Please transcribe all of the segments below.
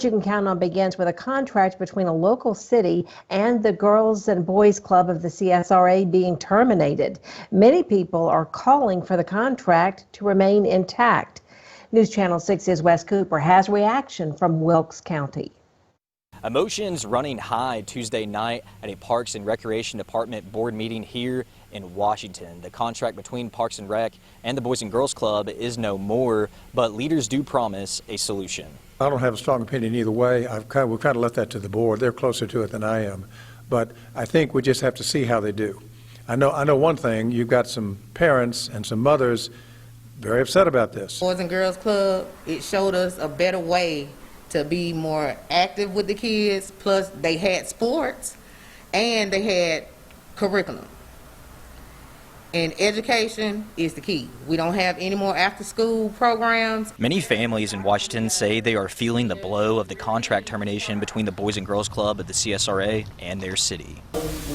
You can count on begins with a contract between a local city and the Girls and Boys Club of the CSRA being terminated. Many people are calling for the contract to remain intact. News Channel 6's Wes Cooper has reaction from Wilkes County. Emotions running high Tuesday night at a Parks and Recreation Department board meeting here in Washington. The contract between Parks and Rec and the Boys and Girls Club is no more, but leaders do promise a solution. I don't have a strong opinion either way. We've kind of left that to the board. They're closer to it than I am. But I think we just have to see how they do. I know one thing. You've got some parents and some mothers very upset about this. Boys and Girls Club, it showed us a better way to be more active with the kids. Plus, they had sports and they had curriculum. And education is the key. We don't have any more after-school programs. Many families in Washington say they are feeling the blow of the contract termination between the Boys and Girls Club of the CSRA and their city.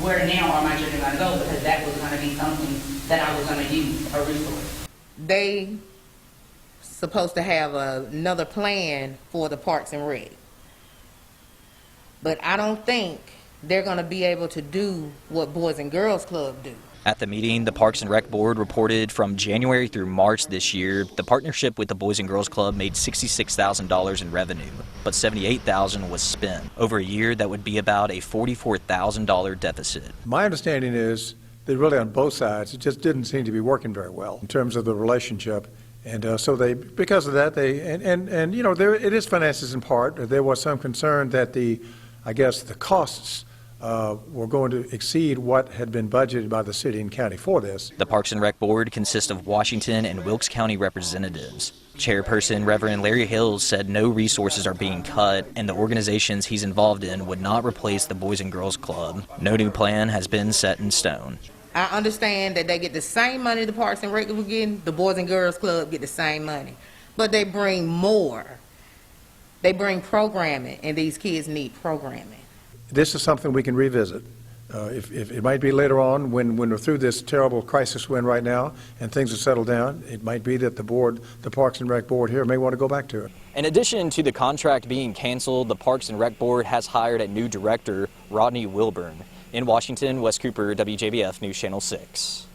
Where now are my children going to go? Because that was going to be something that I was going to use, a resource. They supposed to have another plan for the Parks and Rec. But I don't think they're going to be able to do what Boys and Girls Club do. At the meeting, the Parks and Rec Board reported from January through March this year, the partnership with the Boys and Girls Club made $66,000 in revenue, but $78,000 was spent. Over a year, that would be about a $44,000 deficit. My understanding is that really on both sides, it just didn't seem to be working very well in terms of the relationship. And so they, because of that, and you know, it is finances in part. There was some concern that I guess the costs were going to exceed what had been budgeted by the city and county for this. The Parks and Rec Board consists of Washington and Wilkes County representatives. Chairperson Reverend Larry Hills said no resources are being cut and the organizations he's involved in would not replace the Boys and Girls Club. No new plan has been set in stone. I understand that they get the same money the Parks and Rec were getting, the Boys and Girls Club get the same money. But they bring more. They bring programming, and these kids need programming. This is something we can revisit. If it might be later on when we're through this terrible crisis we're in right now and things are settled down, it might be that the Parks and Rec Board here may want to go back to it. In addition to the contract being canceled, the Parks and Rec Board has hired a new director, Rodney Wilburn. In Washington, Wes Cooper, WJBF News Channel 6.